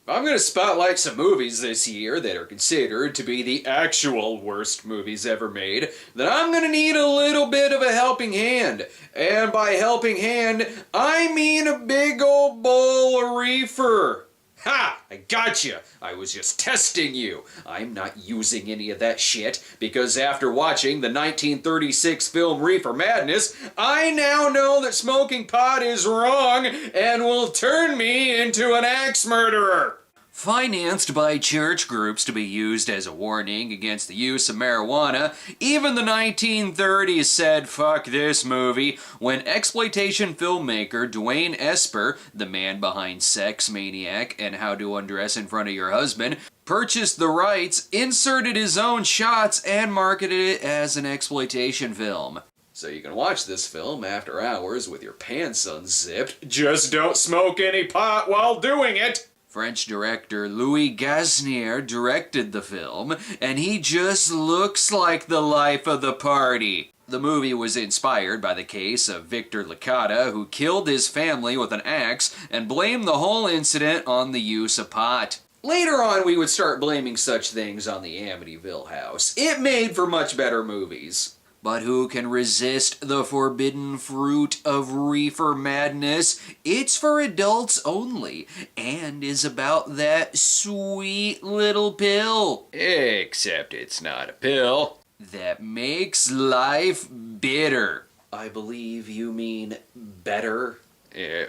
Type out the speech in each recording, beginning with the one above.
If I'm going to spotlight some movies this year that are considered to be the actual worst movies ever made, then I'm going to need a little bit of a helping hand. And by helping hand, I mean a big old bowl of reefer. Ha! I got you. I was just testing you. I'm not using any of that shit because after watching the 1936 film Reefer Madness, I now know that smoking pot is wrong and will turn me into an axe murderer. Financed by church groups to be used as a warning against the use of marijuana, even the 1930s said fuck this movie when exploitation filmmaker Dwayne Esper, the man behind Sex Maniac and How to Undress in Front of Your Husband, purchased the rights, inserted his own shots, and marketed it as an exploitation film. So you can watch this film after hours with your pants unzipped. Just don't smoke any pot while doing it! French director Louis Gasnier directed the film, and he just looks like the life of the party. The movie was inspired by the case of Victor Licata, who killed his family with an axe and blamed the whole incident on the use of pot. Later on, we would start blaming such things on the Amityville house. It made for much better movies. But who can resist the forbidden fruit of reefer madness? It's for adults only, and is about that sweet little pill. Except it's not a pill. That makes life bitter. I believe you mean better?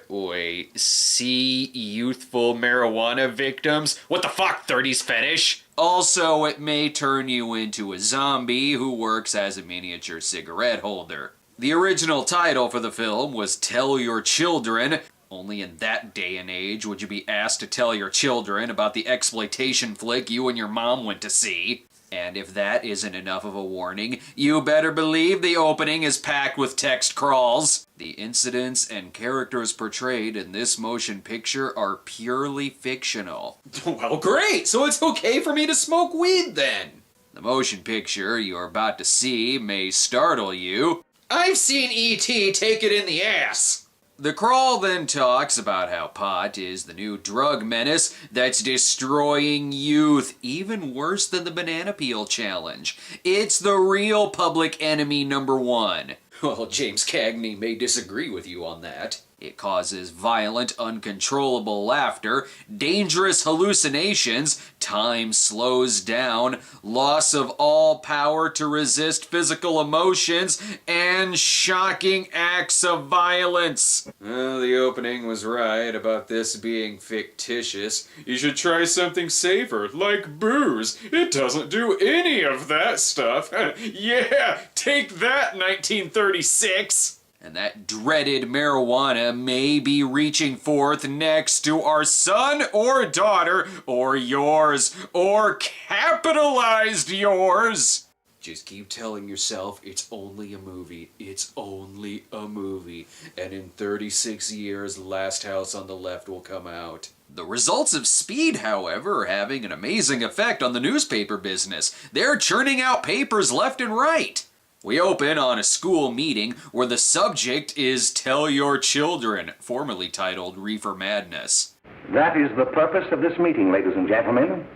Wait, see youthful marijuana victims? What the fuck, 30s fetish? Also, it may turn you into a zombie who works as a miniature cigarette holder. The original title for the film was Tell Your Children. Only in that day and age would you be asked to tell your children about the exploitation flick you and your mom went to see. And if that isn't enough of a warning, you better believe the opening is packed with text crawls. The incidents and characters portrayed in this motion picture are purely fictional. Well, great! So it's okay for me to smoke weed then! The motion picture you're about to see may startle you. I've seen E.T. take it in the ass! The crawl then talks about how pot is the new drug menace that's destroying youth, even worse than the banana peel challenge. It's the real public enemy #1. Well, James Cagney may disagree with you on that. It causes violent, uncontrollable laughter, dangerous hallucinations, time slows down, loss of all power to resist physical emotions, and shocking acts of violence. Well, the opening was right about this being fictitious. You should try something safer, like booze. It doesn't do any of that stuff. Yeah, take that, 1936! And that dreaded marijuana may be reaching forth next to our son or daughter, or yours, or capitalized yours. Just keep telling yourself it's only a movie, it's only a movie, and in 36 years, Last House on the Left will come out. The results of Speed, however, are having an amazing effect on the newspaper business. They're churning out papers left and right. We open on a school meeting where the subject is Tell Your Children, formerly titled Reefer Madness. That is the purpose of this meeting, ladies and gentlemen,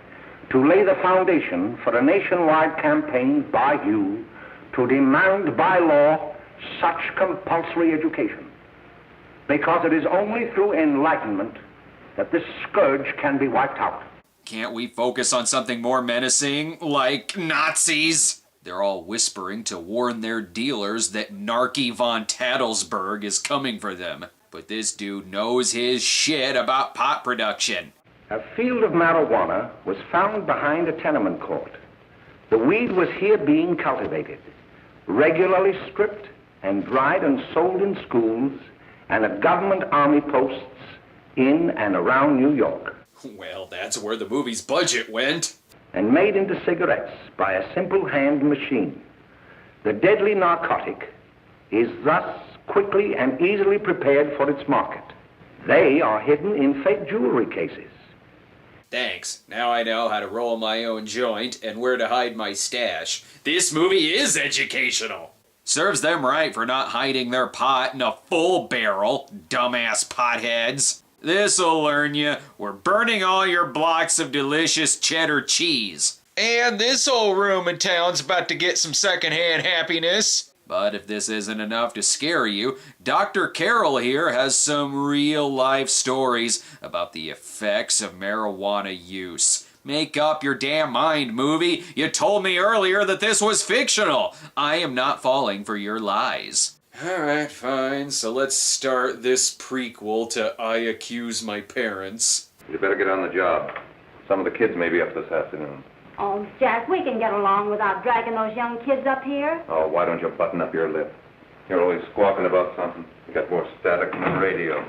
to lay the foundation for a nationwide campaign by you to demand by law such compulsory education. Because it is only through enlightenment that this scourge can be wiped out. Can't we focus on something more menacing, like Nazis? They're all whispering to warn their dealers that Narky von Tattelsberg is coming for them. But this dude knows his shit about pot production. A field of marijuana was found behind a tenement court. The weed was here being cultivated, regularly stripped and dried and sold in schools and at government army posts in and around New York. Well, that's where the movie's budget went. And made into cigarettes by a simple hand machine. The deadly narcotic is thus quickly and easily prepared for its market. They are hidden in fake jewelry cases. Thanks. Now I know how to roll my own joint and where to hide my stash. This movie is educational. Serves them right for not hiding their pot in a full barrel, dumbass potheads. This'll learn you. We're burning all your blocks of delicious cheddar cheese. And this old room in town's about to get some secondhand happiness. But if this isn't enough to scare you, Dr. Carroll here has some real-life stories about the effects of marijuana use. Make up your damn mind, movie. You told me earlier that this was fictional. I am not falling for your lies. Alright, fine. So let's start this prequel to I Accuse My Parents. You better get on the job. Some of the kids may be up this afternoon. Oh, Jack, we can get along without dragging those young kids up here. Oh, why don't you button up your lip? You're always squawking about something. You got more static than the radio.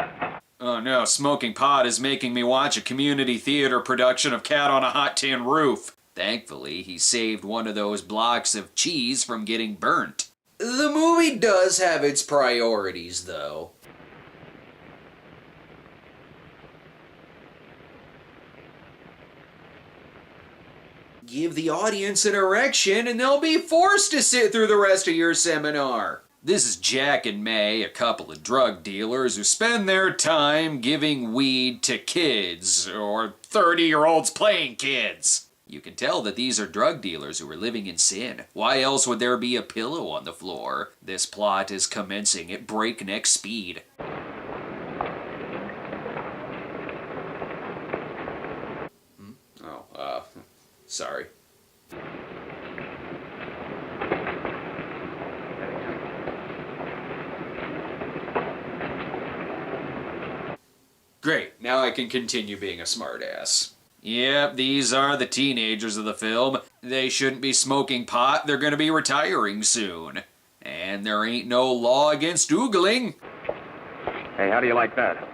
Oh no, smoking pot is making me watch a community theater production of Cat on a Hot Tin Roof. Thankfully, he saved one of those blocks of cheese from getting burnt. The movie does have its priorities, though. Give the audience an erection and they'll be forced to sit through the rest of your seminar. This is Jack and May, a couple of drug dealers who spend their time giving weed to kids, or 30-year-olds playing kids. You can tell that these are drug dealers who are living in sin. Why else would there be a pillow on the floor? This plot is commencing at breakneck speed. Sorry. Great, now I can continue being a smartass. Yep, these are the teenagers of the film. They shouldn't be smoking pot, they're gonna be retiring soon. And there ain't no law against oogling. Hey, how do you like that?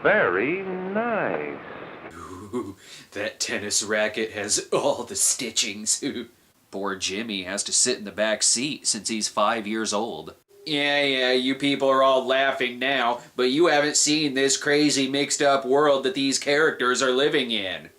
Very nice. Ooh, that tennis racket has all the stitchings. Poor Jimmy has to sit in the back seat since he's 5 years old. Yeah, you people are all laughing now, but you haven't seen this crazy mixed up world that these characters are living in.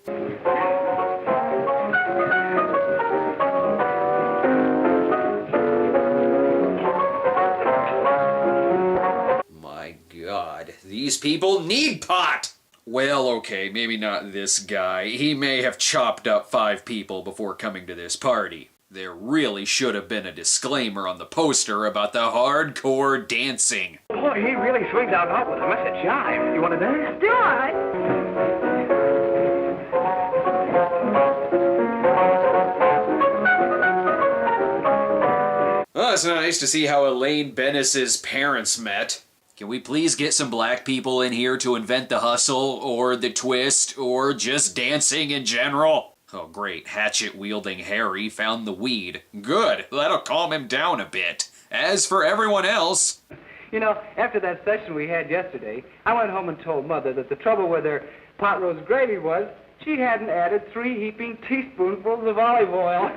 My God, these people need pot! Well, okay, maybe not this guy. He may have chopped up 5 people before coming to this party. There really should have been a disclaimer on the poster about the hardcore dancing. Boy, he really swings out hot with a mess of jive. You want to dance? Do it. Oh, it's nice to see how Elaine Bennis's parents met. Can we please get some black people in here to invent the hustle, or the twist, or just dancing in general? Oh great, hatchet-wielding Harry found the weed. Good, that'll calm him down a bit. As for everyone else... You know, after that session we had yesterday, I went home and told Mother that the trouble with her pot roast gravy was she hadn't added 3 heaping teaspoonfuls of olive oil.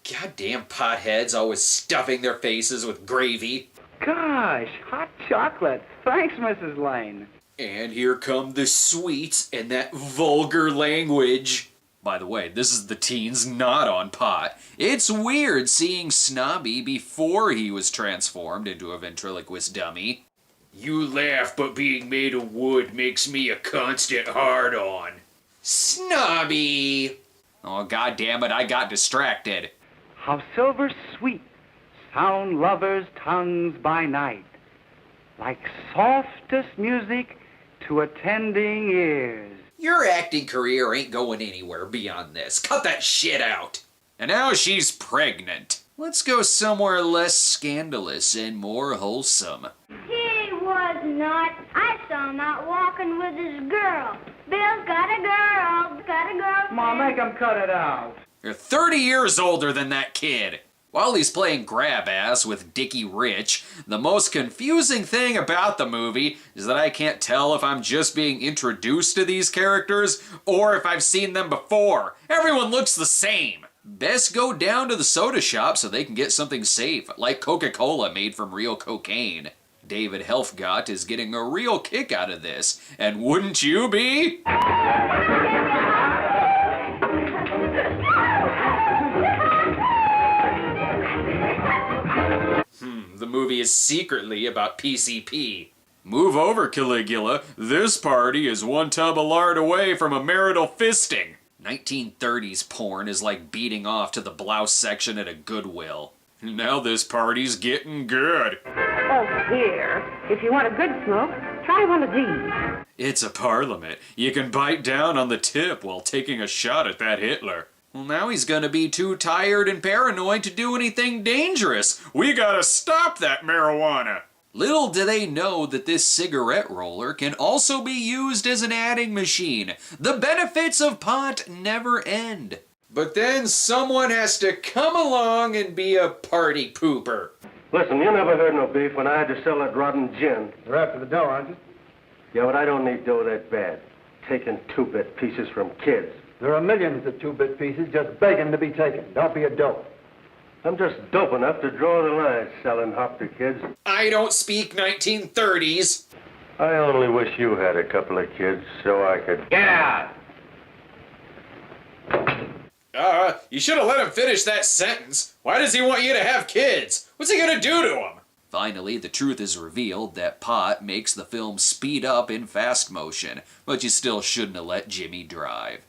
Goddamn potheads always stuffing their faces with gravy. Gosh, hot chocolate. Thanks, Mrs. Lane. And here come the sweets and that vulgar language. By the way, this is the teens not on pot. It's weird seeing Snobby before he was transformed into a ventriloquist dummy. You laugh, but being made of wood makes me a constant hard-on. Snobby! Oh, goddammit, I got distracted. How silver sweet sound lovers' tongues by night, like softest music to attending ears. Your acting career ain't going anywhere beyond this. Cut that shit out. And now she's pregnant. Let's go somewhere less scandalous and more wholesome. He was not. I saw him out walking with his girl. Bill's got a girl. Got a girl. Mom, make him cut it out. You're 30 years older than that kid. While he's playing grab-ass with Dickie Rich, the most confusing thing about the movie is that I can't tell if I'm just being introduced to these characters or if I've seen them before. Everyone looks the same. Best go down to the soda shop so they can get something safe, like Coca-Cola made from real cocaine. David Helfgott is getting a real kick out of this, and wouldn't you be? movie is secretly about PCP. Move over, Caligula. This party is one tub of lard away from a marital fisting. 1930s porn is like beating off to the blouse section at a Goodwill. Now this party's getting good. Oh, here. If you want a good smoke, try one of these. It's a parliament. You can bite down on the tip while taking a shot at that Hitler. Well, now he's gonna be too tired and paranoid to do anything dangerous. We gotta stop that marijuana. Little do they know that this cigarette roller can also be used as an adding machine. The benefits of pot never end. But then someone has to come along and be a party pooper. Listen, you never heard no beef when I had to sell that rotten gin. You're after the dough, aren't you? Yeah, but I don't need dough that bad. Taking two-bit pieces from kids. There are millions of two-bit pieces just begging to be taken. Don't be a dope. I'm just dope enough to draw the line selling hop to kids. I don't speak 1930s. I only wish you had a couple of kids so I could... Get out! You should have let him finish that sentence. Why does he want you to have kids? What's he gonna do to them? Finally, the truth is revealed that pot makes the film speed up in fast motion, but you still shouldn't have let Jimmy drive.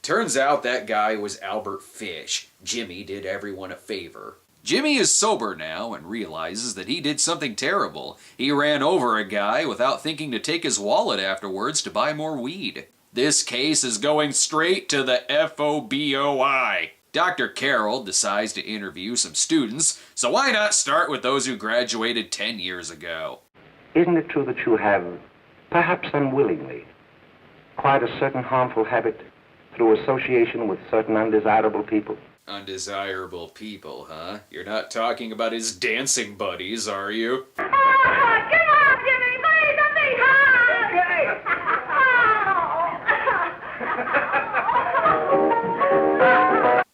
Turns out that guy was Albert Fish. Jimmy did everyone a favor. Jimmy is sober now and realizes that he did something terrible. He ran over a guy without thinking to take his wallet afterwards to buy more weed. This case is going straight to the FOBOI. Dr. Carroll decides to interview some students, so why not start with those who graduated 10 years ago? Isn't it true that you have, perhaps unwillingly, acquired a certain harmful habit through association with certain undesirable people? Undesirable people, huh? You're not talking about his dancing buddies, are you? Oh, come on, Jimmy, please, let me hug.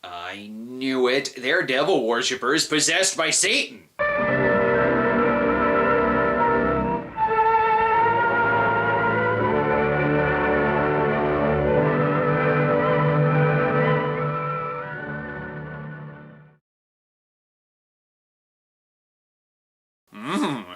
I knew it. They're devil worshippers possessed by Satan.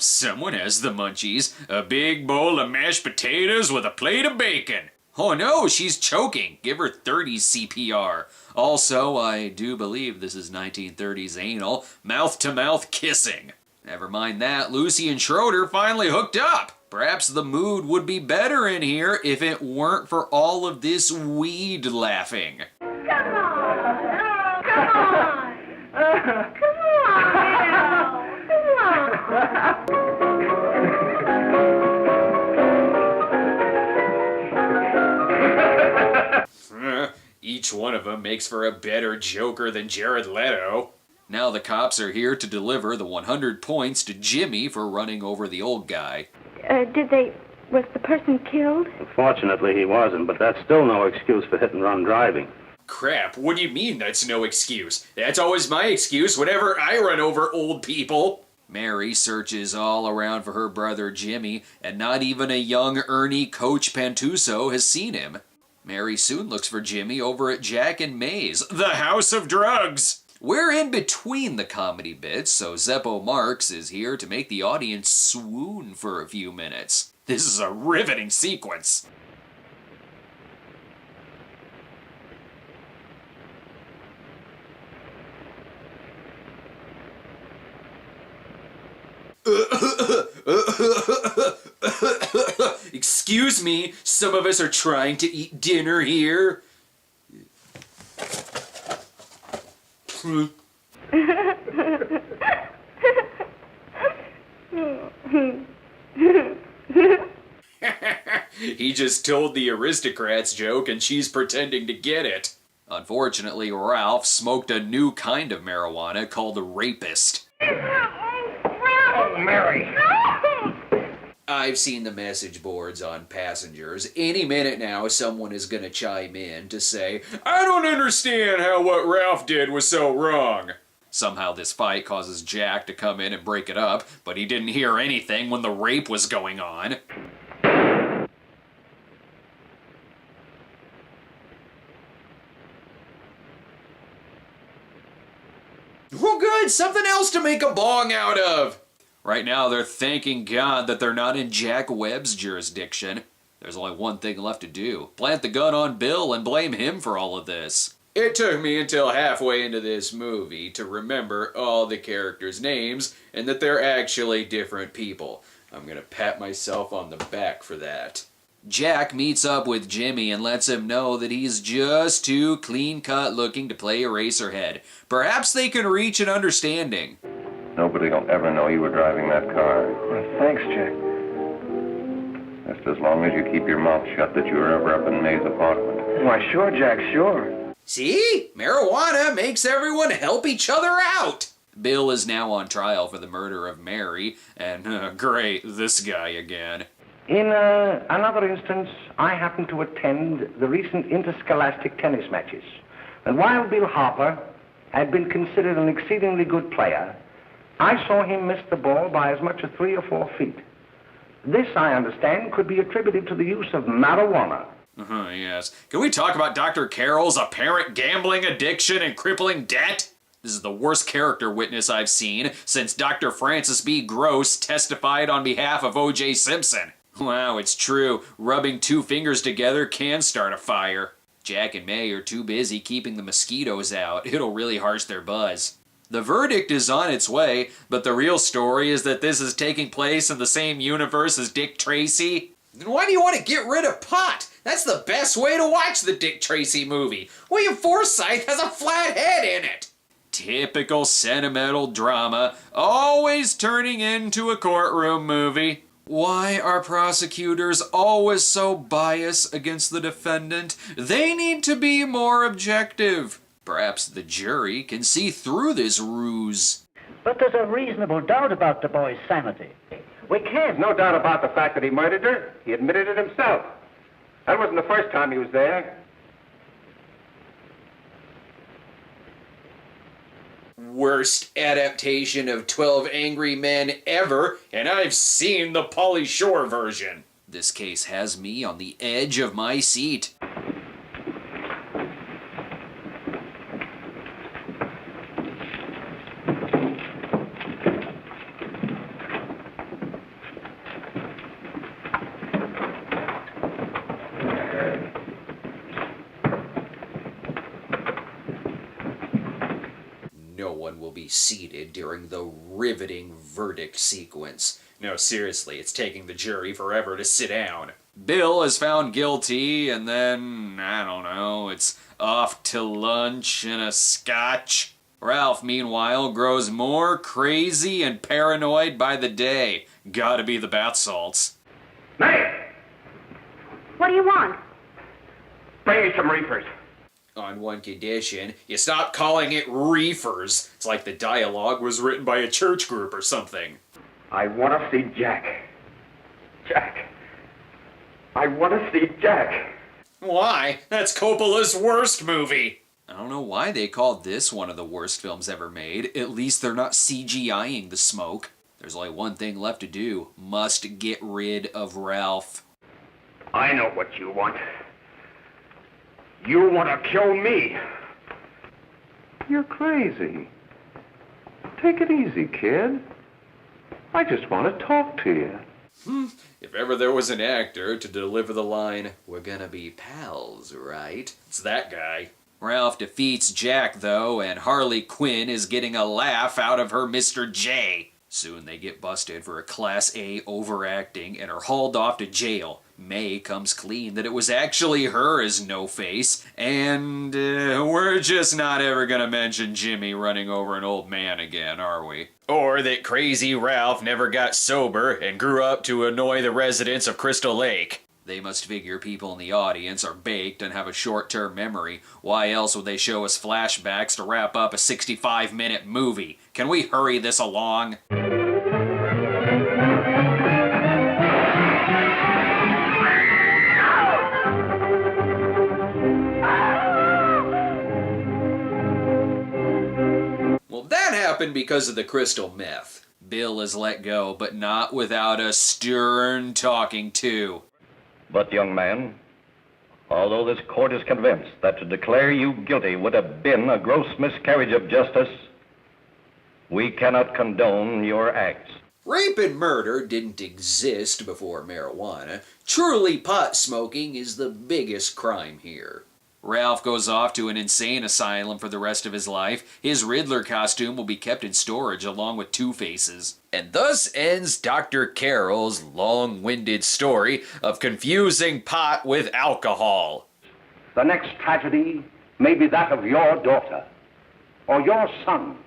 Someone has the munchies. A big bowl of mashed potatoes with a plate of bacon. Oh no, she's choking. Give her 30 CPR. Also, I do believe this is 1930s anal, mouth-to-mouth kissing. Never mind that, Lucy and Schroeder finally hooked up. Perhaps the mood would be better in here if it weren't for all of this weed laughing. Come on. Oh, come on. Come on, Bill. Come on. Each one of them makes for a better Joker than Jared Leto. Now the cops are here to deliver the 100 points to Jimmy for running over the old guy. Was the person killed? Fortunately, he wasn't, but that's still no excuse for hit-and-run driving. Crap, what do you mean that's no excuse? That's always my excuse whenever I run over old people. Mary searches all around for her brother Jimmy, and not even a young Ernie Coach Pantuso has seen him. Mary soon looks for Jimmy over at Jack and May's, the House of Drugs. We're in between the comedy bits, so Zeppo Marx is here to make the audience swoon for a few minutes. This is a riveting sequence. Excuse me, some of us are trying to eat dinner here. He just told the aristocrats joke and she's pretending to get it. Unfortunately, Ralph smoked a new kind of marijuana called a rapist. Oh, Mary! I've seen the message boards on Passengers. Any minute now, someone is going to chime in to say, I don't understand how what Ralph did was so wrong. Somehow this fight causes Jack to come in and break it up, but he didn't hear anything when the rape was going on. Wood! Something else to make a bong out of! Right now, they're thanking God that they're not in Jack Webb's jurisdiction. There's only one thing left to do. Plant the gun on Bill and blame him for all of this. It took me until halfway into this movie to remember all the characters' names and that they're actually different people. I'm gonna pat myself on the back for that. Jack meets up with Jimmy and lets him know that he's just too clean-cut looking to play Eraserhead. Perhaps they can reach an understanding. Nobody will ever know you were driving that car. Well, thanks, Jack. Just as long as you keep your mouth shut that you were ever up in May's apartment. Why, sure, Jack, sure. See? Marijuana makes everyone help each other out! Bill is now on trial for the murder of Mary, and great, this guy again. In another instance, I happened to attend the recent interscholastic tennis matches. And while Bill Harper had been considered an exceedingly good player, I saw him miss the ball by as much as 3 or 4 feet. This, I understand, could be attributed to the use of marijuana. Yes. Can we talk about Dr. Carroll's apparent gambling addiction and crippling debt? This is the worst character witness I've seen since Dr. Francis B. Gross testified on behalf of O.J. Simpson. Wow, it's true. Rubbing 2 fingers together can start a fire. Jack and May are too busy keeping the mosquitoes out. It'll really harsh their buzz. The verdict is on its way, but the real story is that this is taking place in the same universe as Dick Tracy. Then why do you want to get rid of pot? That's the best way to watch the Dick Tracy movie. William Forsythe has a flat head in it. Typical sentimental drama, always turning into a courtroom movie. Why are prosecutors always so biased against the defendant? They need to be more objective. Perhaps the jury can see through this ruse. But there's a reasonable doubt about the boy's sanity. We can't. No doubt about the fact that he murdered her. He admitted it himself. That wasn't the first time he was there. Worst adaptation of 12 Angry Men ever, and I've seen the Pauly Shore version. This case has me on the edge of my seat. No one will be seated during the riveting verdict sequence. No, seriously, it's taking the jury forever to sit down. Bill is found guilty, and then, I don't know, it's off to lunch and a scotch. Ralph, meanwhile, grows more crazy and paranoid by the day. Gotta be the bath salts. May! What do you want? Bring me some reefers. On one condition, you stop calling it reefers. It's like the dialogue was written by a church group or something. I want to see Jack. Jack. I want to see Jack. Why? That's Coppola's worst movie. I don't know why they called this one of the worst films ever made. At least they're not CGIing the smoke. There's only one thing left to do. Must get rid of Ralph. I know what you want. You want to kill me. You're crazy. Take it easy, kid. I just want to talk to you. If ever there was an actor to deliver the line, "We're gonna be pals, right?" It's that guy. Ralph defeats Jack, though, and Harley Quinn is getting a laugh out of her Mr. J. Soon they get busted for a Class A overacting and are hauled off to jail. May comes clean that it was actually her as No-Face, and we're just not ever gonna mention Jimmy running over an old man again, are we? Or that crazy Ralph never got sober and grew up to annoy the residents of Crystal Lake. They must figure people in the audience are baked and have a short-term memory. Why else would they show us flashbacks to wrap up a 65-minute movie? Can we hurry this along? Well, that happened because of the crystal meth. Bill is let go, but not without a stern talking to. But, young man, although this court is convinced that to declare you guilty would have been a gross miscarriage of justice, We cannot condone your acts. Rape and murder didn't exist before marijuana. Truly, pot smoking is the biggest crime here. Ralph goes off to an insane asylum for the rest of his life. His Riddler costume will be kept in storage along with Two-Face's. And thus ends Dr. Carroll's long-winded story of confusing pot with alcohol. The next tragedy may be that of your daughter, or your son,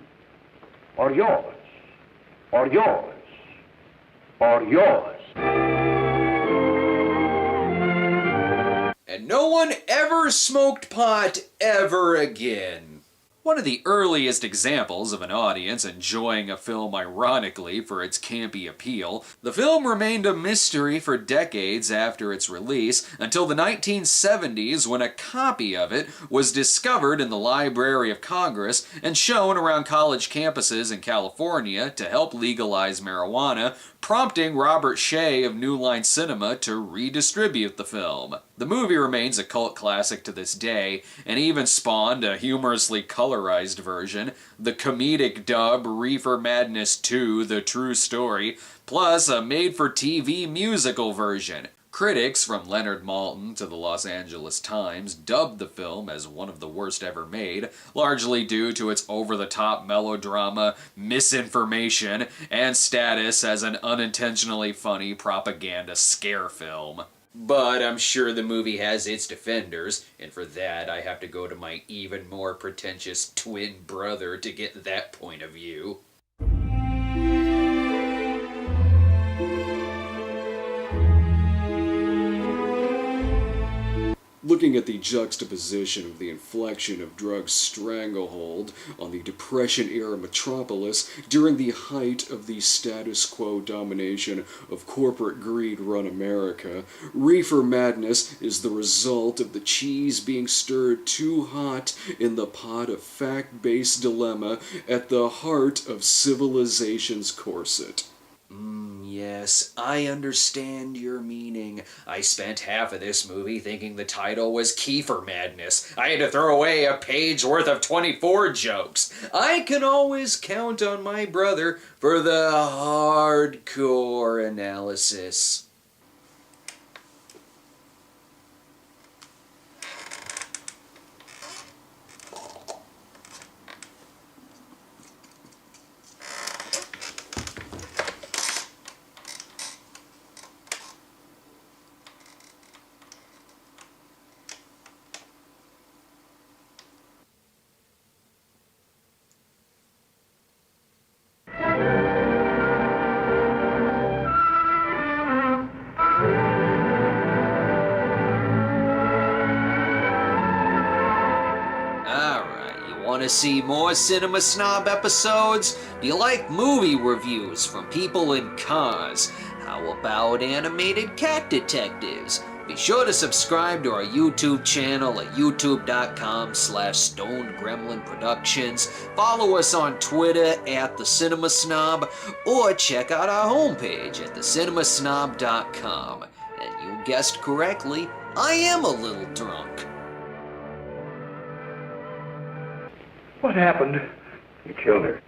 or yours, or yours, or yours. And no one ever smoked pot ever again. One of the earliest examples of an audience enjoying a film ironically for its campy appeal, the film remained a mystery for decades after its release until the 1970s when a copy of it was discovered in the Library of Congress and shown around college campuses in California to help legalize marijuana, prompting Robert Shea of New Line Cinema to redistribute the film. The movie remains a cult classic to this day, and even spawned a humorously colorized version, the comedic dub Reefer Madness 2, The True Story, plus a made-for-TV musical version. Critics, from Leonard Maltin to the Los Angeles Times, dubbed the film as one of the worst ever made, largely due to its over-the-top melodrama, misinformation, and status as an unintentionally funny propaganda scare film. But I'm sure the movie has its defenders, and for that I have to go to my even more pretentious twin brother to get that point of view. Looking at the juxtaposition of the inflection of drugs stranglehold on the Depression-era metropolis during the height of the status quo domination of corporate greed-run America, Reefer Madness is the result of the cheese being stirred too hot in the pot of fact-based dilemma at the heart of civilization's corset. Yes, I understand your meaning. I spent half of this movie thinking the title was Kiefer Madness. I had to throw away a page worth of 24 jokes. I can always count on my brother for the hardcore analysis. Want to see more Cinema Snob episodes? Do you like movie reviews from people in cars? How about animated cat detectives? Be sure to subscribe to our YouTube channel at youtube.com/StonedGremlinProductions. Follow us on Twitter at The Cinema Snob, or check out our homepage at thecinemasnob.com. And you guessed correctly, I am a little drunk. What happened? You killed her.